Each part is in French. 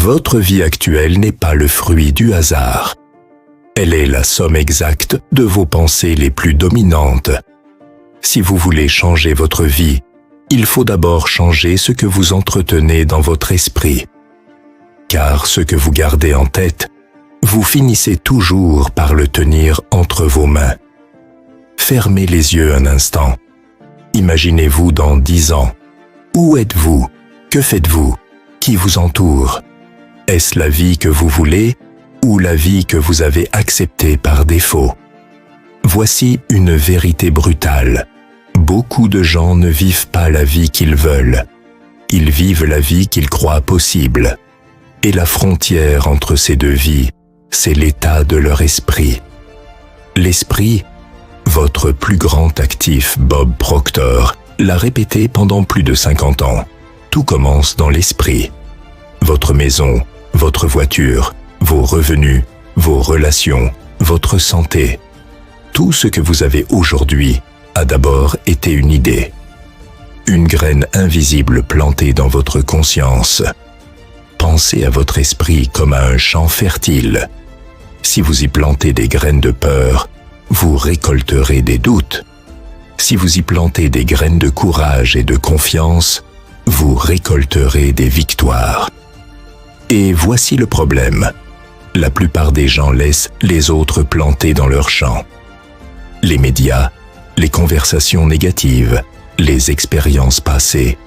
Votre vie actuelle n'est pas le fruit du hasard. Elle est la somme exacte de vos pensées les plus dominantes. Si vous voulez changer votre vie, il faut d'abord changer ce que vous entretenez dans votre esprit. Car ce que vous gardez en tête, vous finissez toujours par le tenir entre vos mains. Fermez les yeux un instant. Imaginez-vous dans 10 ans. Où êtes-vous? Que faites-vous? Qui vous entoure? Est-ce la vie que vous voulez ou la vie que vous avez acceptée par défaut? Voici une vérité brutale. Beaucoup de gens ne vivent pas la vie qu'ils veulent. Ils vivent la vie qu'ils croient possible. Et la frontière entre ces deux vies, c'est l'état de leur esprit. L'esprit, votre plus grand actif, Bob Proctor, l'a répété pendant plus de 50 ans. Tout commence dans l'esprit. Votre maison, votre voiture, vos revenus, vos relations, votre santé. Tout ce que vous avez aujourd'hui a d'abord été une idée. Une graine invisible plantée dans votre conscience. Pensez à votre esprit comme à un champ fertile. Si vous y plantez des graines de peur, vous récolterez des doutes. Si vous y plantez des graines de courage et de confiance, vous récolterez des victoires. Et voici le problème. La plupart des gens laissent les autres planter dans leur champ. Les médias, les conversations négatives, les expériences passées.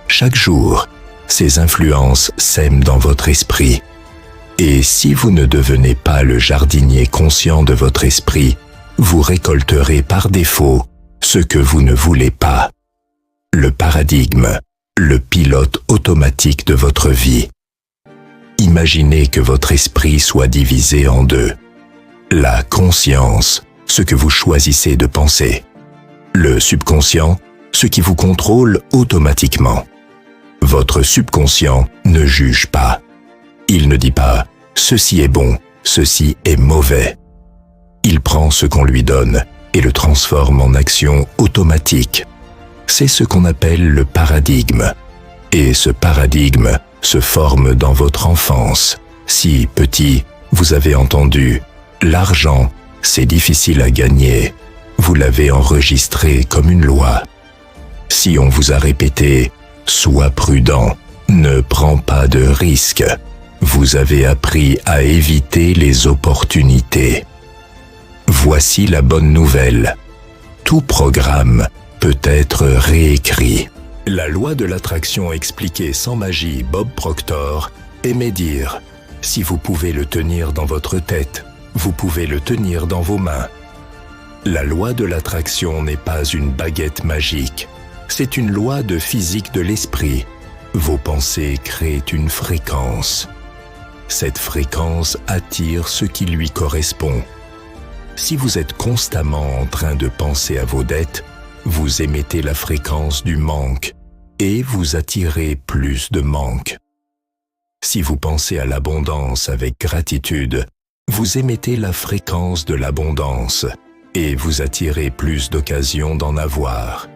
Chaque jour, ces influences sèment dans votre esprit. Et si vous ne devenez pas le jardinier conscient de votre esprit, vous récolterez par défaut ce que vous ne voulez pas. Le paradigme, le pilote automatique de votre vie. Imaginez que votre esprit soit divisé en deux. La conscience, ce que vous choisissez de penser. Le subconscient, ce qui vous contrôle automatiquement. Votre subconscient ne juge pas. Il ne dit pas « ceci est bon, ceci est mauvais ». Il prend ce qu'on lui donne et le transforme en action automatique. C'est ce qu'on appelle le paradigme. Et ce paradigme se forme dans votre enfance. Si petit, vous avez entendu « l'argent, c'est difficile à gagner », vous l'avez enregistré comme une loi. Si on vous a répété « sois prudent, ne prends pas de risques », vous avez appris à éviter les opportunités. Voici la bonne nouvelle. Tout programme peut être réécrit. La loi de l'attraction expliquée sans magie, Bob Proctor, aimait dire « si vous pouvez le tenir dans votre tête, vous pouvez le tenir dans vos mains ». La loi de l'attraction n'est pas une baguette magique. C'est une loi de physique de l'esprit. Vos pensées créent une fréquence. Cette fréquence attire ce qui lui correspond. Si vous êtes constamment en train de penser à vos dettes, vous émettez la fréquence du manque et vous attirez plus de manque. Si vous pensez à l'abondance avec gratitude, vous émettez la fréquence de l'abondance et vous attirez plus d'occasions d'en avoir.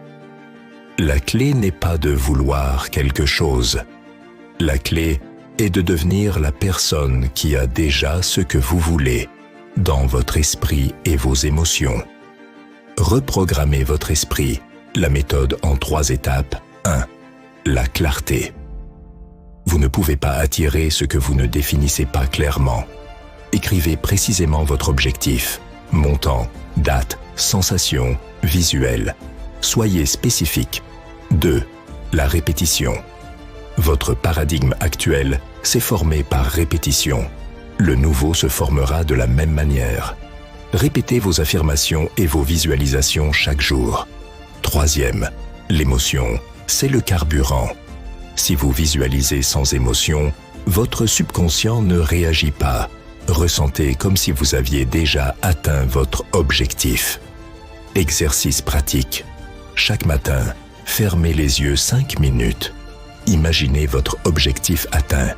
La clé n'est pas de vouloir quelque chose. La clé est de devenir la personne qui a déjà ce que vous voulez dans votre esprit et vos émotions. Reprogrammez votre esprit. La méthode en 3 étapes. 1. La clarté. Vous ne pouvez pas attirer ce que vous ne définissez pas clairement. Écrivez précisément votre objectif. Montant, date, sensation, visuel. Soyez spécifique. 2. La répétition. Votre paradigme actuel s'est formé par répétition. Le nouveau se formera de la même manière. Répétez vos affirmations et vos visualisations chaque jour. 3e, l'émotion, c'est le carburant. Si vous visualisez sans émotion, votre subconscient ne réagit pas. Ressentez comme si vous aviez déjà atteint votre objectif. Exercice pratique. Chaque matin, fermez les yeux 5 minutes. Imaginez votre objectif atteint.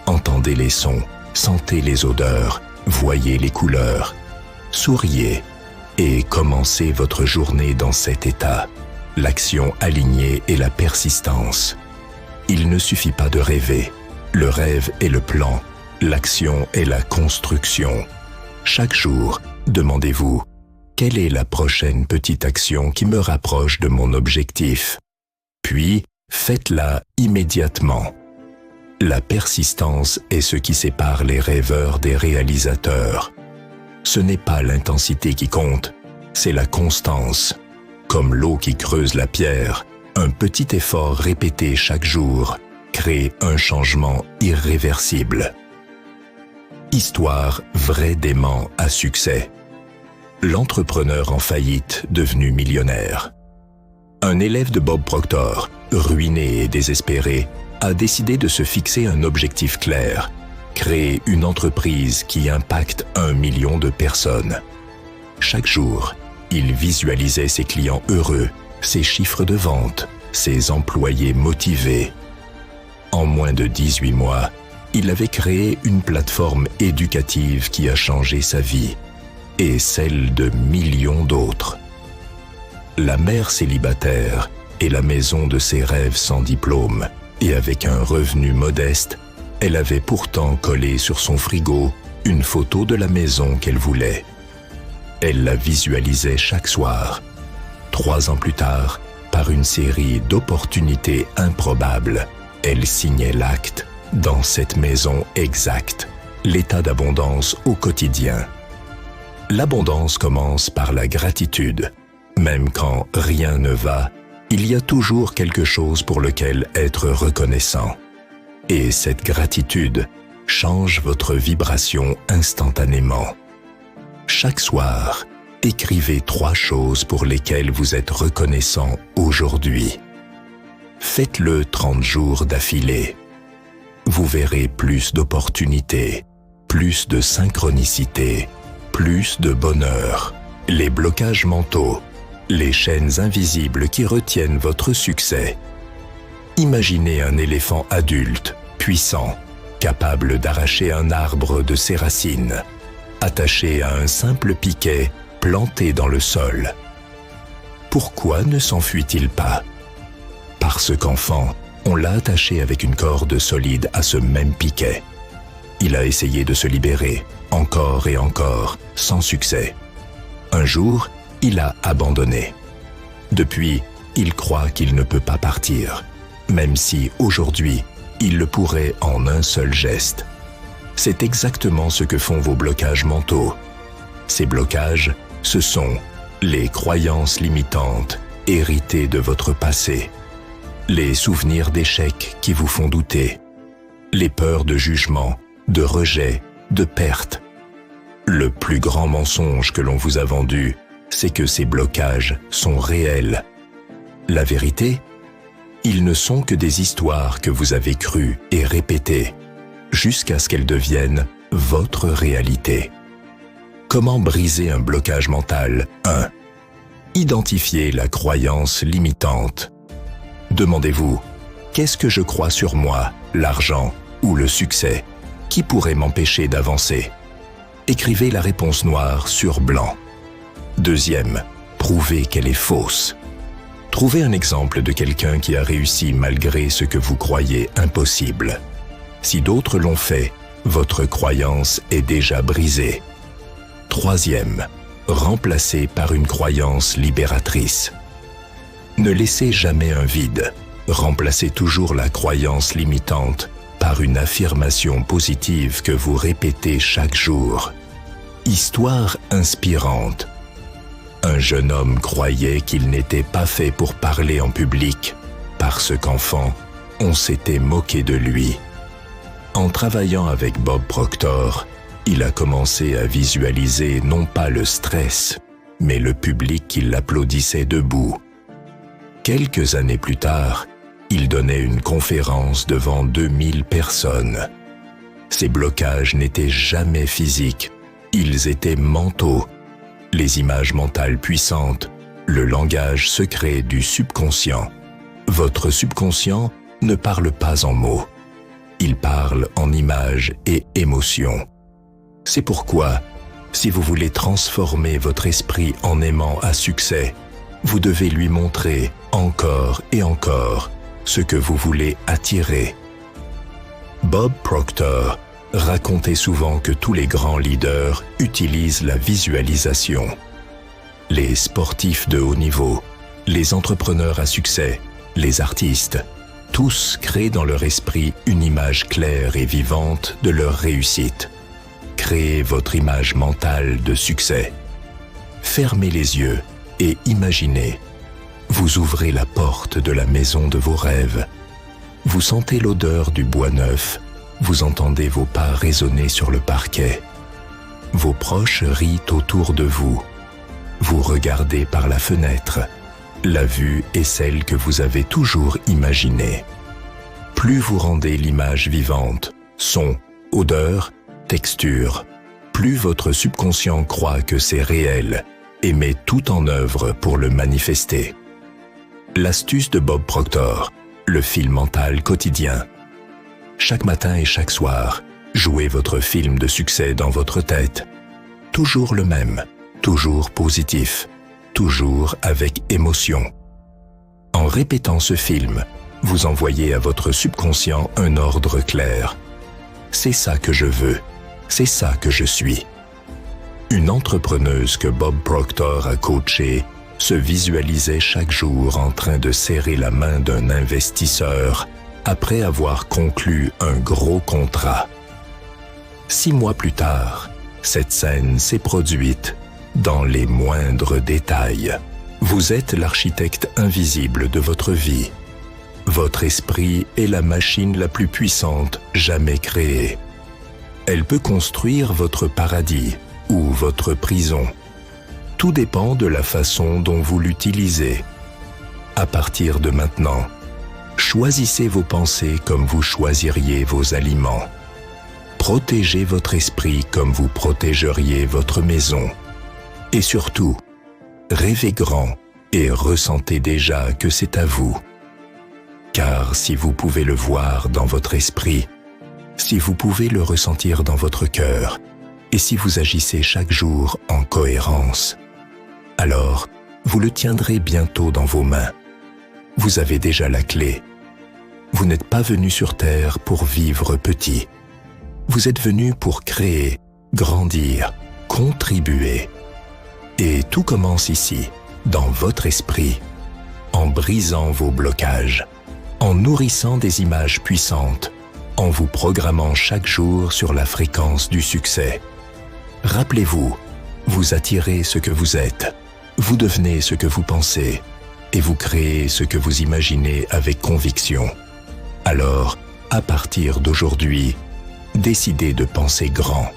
Entendez les sons, sentez les odeurs, voyez les couleurs. Souriez et commencez votre journée dans cet état. L'action alignée et la persistance. Il ne suffit pas de rêver. Le rêve est le plan, l'action est la construction. Chaque jour, demandez-vous, quelle est la prochaine petite action qui me rapproche de mon objectif? Puis, faites-la immédiatement. La persistance est ce qui sépare les rêveurs des réalisateurs. Ce n'est pas l'intensité qui compte, c'est la constance. Comme l'eau qui creuse la pierre, un petit effort répété chaque jour crée un changement irréversible. Histoire vrai d'aimant à succès. L'entrepreneur en faillite devenu millionnaire. Un élève de Bob Proctor, ruiné et désespéré, a décidé de se fixer un objectif clair, créer une entreprise qui impacte 1 million de personnes. Chaque jour, il visualisait ses clients heureux, ses chiffres de vente, ses employés motivés. En moins de 18 mois, il avait créé une plateforme éducative qui a changé sa vie et celle de millions d'autres. La mère célibataire et la maison de ses rêves sans diplôme et avec un revenu modeste, elle avait pourtant collé sur son frigo une photo de la maison qu'elle voulait. Elle la visualisait chaque soir. 3 ans plus tard, par une série d'opportunités improbables, elle signait l'acte dans cette maison exacte, l'état d'abondance au quotidien. L'abondance commence par la gratitude. Même quand rien ne va, il y a toujours quelque chose pour lequel être reconnaissant. Et cette gratitude change votre vibration instantanément. Chaque soir, écrivez 3 choses pour lesquelles vous êtes reconnaissant aujourd'hui. Faites-le 30 jours d'affilée. Vous verrez plus d'opportunités, plus de synchronicité, plus de bonheur. Les blocages mentaux, les chaînes invisibles qui retiennent votre succès. Imaginez un éléphant adulte, puissant, capable d'arracher un arbre de ses racines, attaché à un simple piquet planté dans le sol. Pourquoi ne s'enfuit-il pas? Parce qu'enfant, on l'a attaché avec une corde solide à ce même piquet. Il a essayé de se libérer, encore et encore, sans succès. Un jour, il a abandonné. Depuis, il croit qu'il ne peut pas partir, même si aujourd'hui, il le pourrait en un seul geste. C'est exactement ce que font vos blocages mentaux. Ces blocages, ce sont les croyances limitantes héritées de votre passé, les souvenirs d'échecs qui vous font douter, les peurs de jugement, de rejet, de perte. Le plus grand mensonge que l'on vous a vendu, c'est que ces blocages sont réels. La vérité, ils ne sont que des histoires que vous avez crues et répétées, jusqu'à ce qu'elles deviennent votre réalité. Comment briser un blocage mental? 1. Identifiez la croyance limitante. Demandez-vous, qu'est-ce que je crois sur moi, l'argent ou le succès, qui pourrait m'empêcher d'avancer? Écrivez la réponse noire sur blanc. 2. Prouvez qu'elle est fausse. Trouvez un exemple de quelqu'un qui a réussi malgré ce que vous croyez impossible. Si d'autres l'ont fait, votre croyance est déjà brisée. 3. Remplacez par une croyance libératrice. Ne laissez jamais un vide. Remplacez toujours la croyance limitante par une affirmation positive que vous répétez chaque jour. Histoire inspirante. Un jeune homme croyait qu'il n'était pas fait pour parler en public, parce qu'enfant, on s'était moqué de lui. En travaillant avec Bob Proctor, il a commencé à visualiser non pas le stress, mais le public qui l'applaudissait debout. Quelques années plus tard, il donnait une conférence devant 2000 personnes. Ces blocages n'étaient jamais physiques, ils étaient mentaux. Les images mentales puissantes, le langage secret du subconscient. Votre subconscient ne parle pas en mots. Il parle en images et émotions. C'est pourquoi, si vous voulez transformer votre esprit en aimant à succès, vous devez lui montrer encore et encore ce que vous voulez attirer. Bob Proctor racontait souvent que tous les grands leaders utilisent la visualisation. Les sportifs de haut niveau, les entrepreneurs à succès, les artistes, tous créent dans leur esprit une image claire et vivante de leur réussite. Créez votre image mentale de succès. Fermez les yeux et imaginez. Vous ouvrez la porte de la maison de vos rêves. Vous sentez l'odeur du bois neuf. Vous entendez vos pas résonner sur le parquet. Vos proches rient autour de vous. Vous regardez par la fenêtre. La vue est celle que vous avez toujours imaginée. Plus vous rendez l'image vivante, son, odeur, texture, plus votre subconscient croit que c'est réel et met tout en œuvre pour le manifester. L'astuce de Bob Proctor, le film mental quotidien. Chaque matin et chaque soir, jouez votre film de succès dans votre tête. Toujours le même, toujours positif, toujours avec émotion. En répétant ce film, vous envoyez à votre subconscient un ordre clair. C'est ça que je veux, c'est ça que je suis. Une entrepreneuse que Bob Proctor a coachée se visualisait chaque jour en train de serrer la main d'un investisseur après avoir conclu un gros contrat. 6 mois plus tard, cette scène s'est produite dans les moindres détails. Vous êtes l'architecte invisible de votre vie. Votre esprit est la machine la plus puissante jamais créée. Elle peut construire votre paradis ou votre prison. Tout dépend de la façon dont vous l'utilisez. À partir de maintenant, choisissez vos pensées comme vous choisiriez vos aliments. Protégez votre esprit comme vous protégeriez votre maison. Et surtout, rêvez grand et ressentez déjà que c'est à vous. Car si vous pouvez le voir dans votre esprit, si vous pouvez le ressentir dans votre cœur, et si vous agissez chaque jour en cohérence, alors vous le tiendrez bientôt dans vos mains. Vous avez déjà la clé. Vous n'êtes pas venu sur Terre pour vivre petit. Vous êtes venu pour créer, grandir, contribuer. Et tout commence ici, dans votre esprit, en brisant vos blocages, en nourrissant des images puissantes, en vous programmant chaque jour sur la fréquence du succès. Rappelez-vous, vous attirez ce que vous êtes, vous devenez ce que vous pensez, et vous créez ce que vous imaginez avec conviction. Alors, à partir d'aujourd'hui, décidez de penser grand,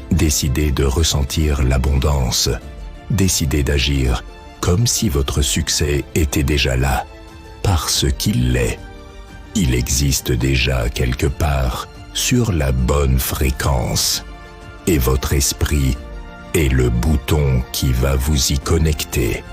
décidez de ressentir l'abondance, décidez d'agir comme si votre succès était déjà là, parce qu'il l'est. Il existe déjà quelque part sur la bonne fréquence, et votre esprit est le bouton qui va vous y connecter.